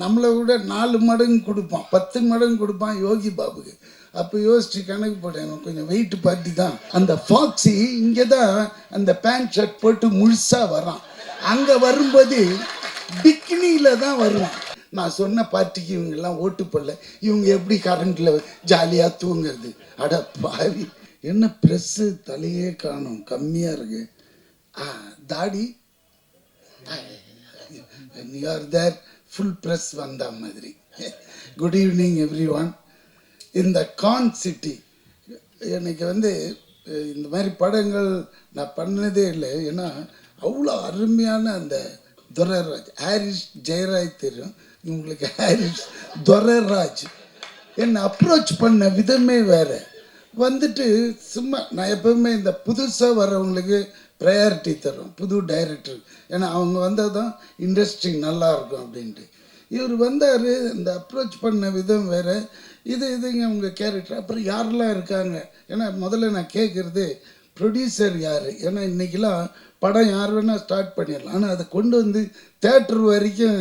நம்மளை விட 4 மடங்கு கொடுப்பான், 10 மடங்கு கொடுப்பான் யோகி பாபுக்கு. அப்போ யோசிச்சு கணக்கு போட்டேன், கொஞ்சம் வெயிட் பார்ட்டி தான். அந்த ஃபாக்ஸி இங்கே தான் அந்த பேண்ட் ஷர்ட் போட்டு முழுசாக வரான். அங்கே வரும்போது பிக்னியில் தான் வருவான். நான் சொன்ன பார்ட்டிக்கு இவங்கெல்லாம் ஓட்டு போடல, இவங்க எப்படி கரண்ட்டில் ஜாலியாக தூங்குறது? அட பாவி, என்ன ப்ரெஸ்ஸு தலையே காணும், கம்மியாக இருக்கு. தாடி யூஆர் தேர், ஃபுல் ப்ரெஸ் வந்த மாதிரி. Good evening every one. இந்த கான் சிட்டி எனக்கு இந்த மாதிரி படங்கள் நான் பண்ணதே இல்லை. ஏன்னா அவ்வளோ அருமையான அந்த துரைராஜ், ஹாரிஸ் ஜெயராஜ் தெரியும் உங்களுக்கு, ஹாரிஸ் துரைராஜ் என்னை அப்ரோச் பண்ண விதமே வேறு. சும்மா நான் எப்பவுமே இந்த புதுசாக வர்றவங்களுக்கு ப்ரையாரிட்டி தரும், புது டைரக்டர். ஏன்னா அவங்க வந்தால் தான் இண்டஸ்ட்ரி நல்லாயிருக்கும் அப்படின்ட்டு. இவர் வந்தார், இந்த அப்ரோச் பண்ண விதம் வேறு. இதுங்க உங்கள் கேரக்டர். அப்புறம் யாரெல்லாம் இருக்காங்க? ஏன்னா முதல்ல நான் கேட்குறது ப்ரொடியூசர் யார். ஏன்னா இன்றைக்கெலாம் படம் யார் வேணால் ஸ்டார்ட் பண்ணிடலாம், ஆனால் அதை கொண்டு வந்து தேட்டர் வரைக்கும்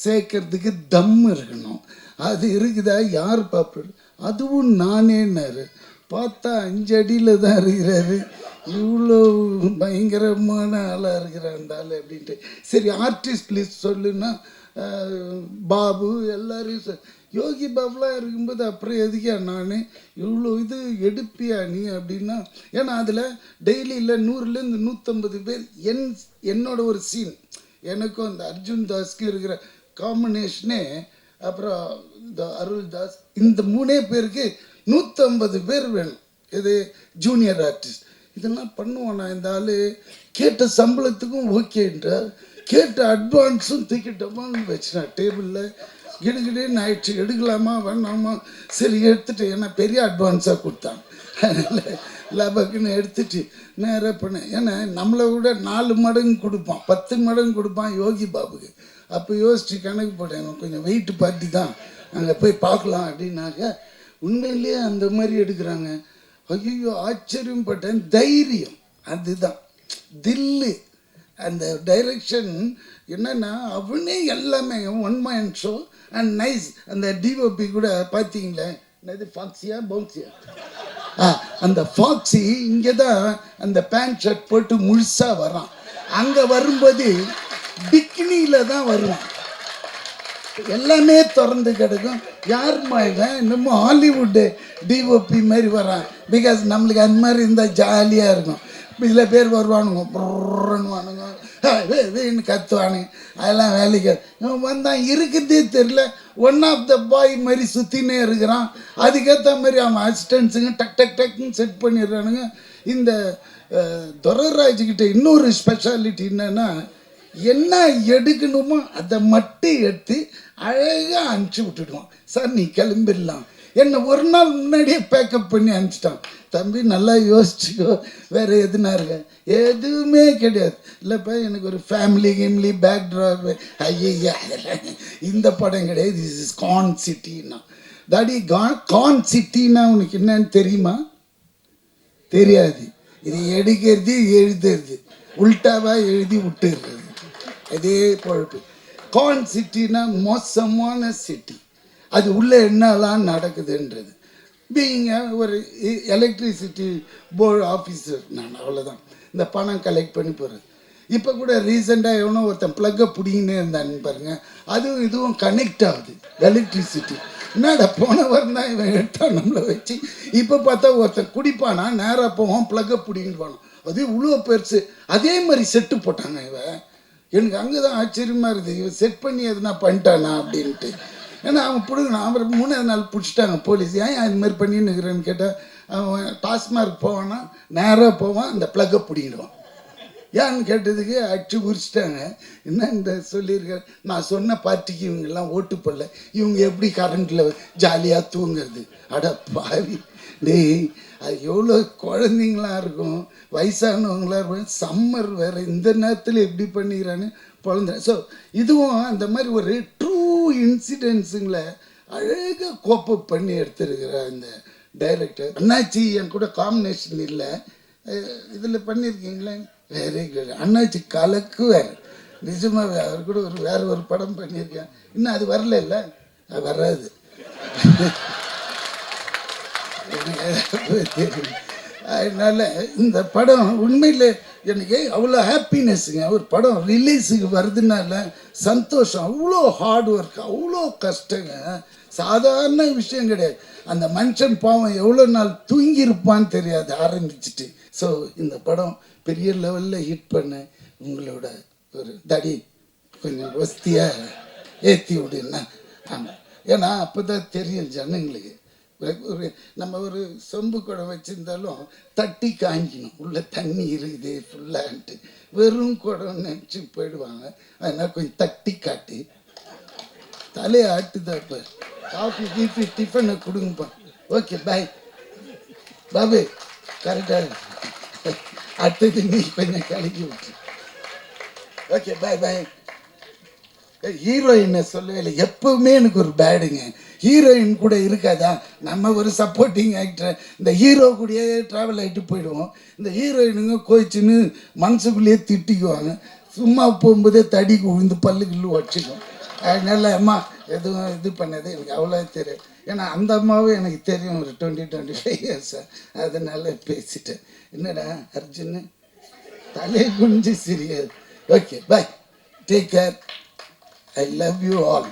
சேர்க்கறதுக்கு தம் இருக்கணும். அது இருக்குதா? யார் பார்ப்பாரு? அதுவும் நானேன்னாரு. பார்த்தா 5 அடியில் தான் இருக்கிறாரு. இவ்வளோ பயங்கரமான ஆளாக இருக்கிறார் அந்த ஆள் அப்படின்ட்டு. சரி, ஆர்டிஸ்ட் லிஸ்ட் சொல்லுன்னா பாபு எல்லாரையும் யோகி பாபுலாம் இருக்கும்போது அப்புறம் எதுக்கா நான் இவ்வளோ இது எடுப்பியா நீ அப்படின்னா? ஏன்னா அதில் டெய்லி இல்லை 100லேருந்து 150 பேர் என்னோட ஒரு சீன், எனக்கும் அந்த அர்ஜுன் தாஸ்க்கு இருக்கிற காம்பினேஷனே, அப்புறம் இந்த அருள் தாஸ், இந்த 3 பேருக்கு 150 பேர் வேணும். இது ஜூனியர் ஆர்டிஸ்ட். இதெல்லாம் பண்ணுவானா இந்த ஆள்? கேட்ட சம்பளத்துக்கும் ஓகேன்றார், கேட்ட அட்வான்ஸும் தூக்கிட்டோமான்னு வச்சுனா டேபிளில். கிடுகிடுன்னு ஆயிடுச்சு, எடுக்கலாமா வேணாமா? சரி எடுத்துட்டு, ஏன்னா பெரிய அட்வான்ஸாக கொடுத்தாங்க, அதனால் லபக்குன்னு எடுத்துட்டு நேராக பண்ணேன். ஏன்னா நம்மளை விட 4 மடங்கு கொடுப்பான், 10 மடங்கு கொடுப்பான் யோகி பாபுக்கு. அப்போ யோசிச்சு கணக்கு போட்டேன், கொஞ்சம் வெயிட் பார்ட்டி தான், அங்கே போய் பார்க்கலாம் அப்படின்னாக்க உண்மையிலேயே அந்த மாதிரி எடுக்கிறாங்க. ஐயோ ஆச்சரியம் பட்டேன். தைரியம் அதுதான், தில்லு. அந்த டைரக்ஷன் என்னன்னா அவனே எல்லாமே one man show and nice. அந்த டிஓபி கூட பார்த்தீங்களே, என்னது ஃபாக்ஸியா பவுன்சியா? அந்த ஃபாக்ஸி இங்கே தான் அந்த பேண்ட் ஷர்ட் போட்டு முழுசாக வரான். அங்கே வரும்போது பிக்னியில் தான் வருவான், எல்லாமே திறந்து கிடக்கும். யாருமா இவன்? இன்னமும் ஹாலிவுட்டு டிஓபி மாதிரி வரான். பிகாஸ் நம்மளுக்கு அந்த மாதிரி இருந்தால் ஜாலியாக இருக்கும். இதில் பேர் வருவானுங்க, ப்ரன்னுவானுங்க, வேன்னு கத்துவானுங்க, அதெல்லாம் வேலைக்கு. இவன் வந்தான் இருக்கிறதே தெரில, ஒன் ஆஃப் த பாய் மாதிரி சுற்றினே இருக்கிறான். அதுக்கேற்ற மாதிரி அவன் அசிஸ்டன்ஸுங்க டக் டக் டக்குன்னு செட் பண்ணிடுறானுங்க. இந்த துரைராஜ்கிட்ட இன்னொரு ஸ்பெஷாலிட்டி என்னென்னா, என்ன எடுக்கணுமோ அதை மட்டும் எடுத்து அழகாக அனுப்பிச்சி விட்டுடுவான். சார் நீ கிளம்பிடலாம். என்னை ஒரு நாள் முன்னாடியே பேக்கப் பண்ணி அனுப்பிச்சிட்டான். தம்பி நல்லா யோசிச்சுக்கோ, வேறு எதுனா இருக்க? எதுவுமே கிடையாது. இல்லைப்பா எனக்கு ஒரு ஃபேமிலி பேக்ட்ராப், ஐயா இந்த படம் கிடையாது, திஸ் இஸ் கான் சிட்டின்னா. தாடி கான் சிட்டின்னா உனக்கு என்னன்னு தெரியுமா? தெரியாது. இது எடுக்கிறது எழுதுறது, உல்டாவாக எழுதி விட்டுடுறது, அதே பொழப்பு. கான் சிட்டினா மோசமான சிட்டி. அது உள்ளே என்னெல்லாம் நடக்குதுன்றது. பீயிங்க ஒரு எலக்ட்ரிசிட்டி போர்டு ஆஃபீஸர் நான், அவ்வளோதான். இந்த பணம் கலெக்ட் பண்ணி போகிறது. இப்போ கூட ரீசெண்டாக எவனோ ஒருத்தன் ப்ளக்கை பிடிங்கினே இருந்தான்னு பாருங்கள், அதுவும் இதுவும் கனெக்ட் ஆகுது எலக்ட்ரிசிட்டி. என்னடா போன வாரம் தான் இவன் எடுத்தான் நம்மளை வச்சு. இப்போ பார்த்தா ஒருத்தன் குடிப்பானா, நேராக போவான், ப்ளக்கை பிடிங்கிட்டு போனான். அது இவ்வளோ பெருசு. அதே மாதிரி செட்டு போட்டாங்க. இவன் எனக்கு அங்கே தான் ஆச்சரியமாக இருக்குது, இவன் செட் பண்ணி எதுனா பண்ணிட்டானா அப்படின்ட்டு. ஏன்னா அவன் பிடுங்கணும். அவன் 3ஆவது நாள் பிடிச்சிட்டாங்க போலீஸ். ஏன் அது மாதிரி பண்ணின்னு இருக்கிறேன்னு கேட்டால், அவன் டாஸ்மார்க் போவான்னா நேராக போவான், அந்த ப்ளக்கை பிடிங்கிடுவான். ஏன்னு கேட்டதுக்கு அடிச்சு உரிச்சிட்டாங்க. என்ன இந்த சொல்லியிருக்க, நான் சொன்ன பார்ட்டிக்கு இவங்கெல்லாம் ஓட்டு போடல, இவங்க எப்படி கரண்ட்டில் ஜாலியாக தூங்குறது? அட பாவி டேய், அது எவ்வளோ குழந்தைங்களாம் இருக்கும், வயசானவங்களாம் இருக்கும், சம்மர் வேறு, இந்த நேரத்தில் எப்படி பண்ணிக்கிறான்னு குழந்த. ஸோ இதுவும் அந்த மாதிரி ஒரு ட்ரூ இன்சிடென்ட்ஸுங்களை அழகாக கோப்பப் பண்ணி எடுத்துருக்கிற இந்த டைரக்டர். அண்ணாச்சி என் கூட காம்பினேஷன் இல்லை, இதில் பண்ணியிருக்கீங்களே, வெரி குட். அண்ணாச்சி கலக்கு வேறு. நிஜமாவே அவர் கூட வேற ஒரு படம் பண்ணியிருக்கேன். இன்னும் அது வரல இல்லை, அது வராது. அதனால இந்த படம் உண்மையில் எனக்கு அவ்வளோ ஹாப்பினஸ்ங்க. ஒரு படம் ரிலீஸுக்கு வருதுனால சந்தோஷம். அவ்வளோ ஹார்ட் ஒர்க், அவ்வளோ கஷ்டங்க, சாதாரண விஷயம் கிடையாது. அந்த மனுஷன் பாவம் எவ்வளோ நாள் தூங்கியிருப்பான்னு தெரியாது ஆரம்பிச்சுட்டு. ஸோ இந்த படம் பெரிய லெவலில் ஹிட் பண்ண உங்களோட ஒரு தடி கொஞ்சம் வசதியாக ஏற்றி விடுன்னா. ஆமாம், ஏன்னா அப்போ தான் தெரியும் ஜனங்களுக்கு. ஒரு நம்ம ஒரு சொம்பு குடம் வச்சுருந்தாலும் தட்டி காய்க்கணும், உள்ள தண்ணி இருக்குது ஃபுல்லான்ட்டு. வெறும் குடம் நினச்சி போயிடுவாங்க. அதனால் கொஞ்சம் தட்டி காட்டி தலையை ஆட்டுதான். இப்போ காஃபி கீஃபி டிஃபனை கொடுங்கப்பா. ஓகே பாய் பாபு, கரெக்டாக அடுத்தது நீ கொஞ்சம் கலக்கி விட்டு. ஓகே பாய் பாய். ஹீரோயினை சொல்லவே இல்லை. எப்பவுமே எனக்கு ஒரு பேடுங்க, ஹீரோயின் கூட இருக்காதா. நம்ம ஒரு சப்போர்ட்டிங் ஆக்டர், இந்த ஹீரோ கூடயே ட்ராவல் ஆகிட்டு போயிடுவோம். இந்த ஹீரோயினுங்க கோச்சின்னு மனசுக்குள்ளேயே திட்டிக்குவாங்க. சும்மா போகும்போதே தடிக்கு விழுந்து பல்லுக்குள்ளே வச்சுக்கும். அதனால அம்மா எதுவும் இது பண்ணது எனக்கு அவ்வளோ தெரியும். ஏன்னா அந்த அம்மாவும் எனக்கு தெரியும் ஒரு 20-25 இயர்ஸாக. அதனால பேசிட்டேன். என்னடா அர்ஜுன் தலையை குஞ்சு சிரியாது. Okay bye, take care. I love you all.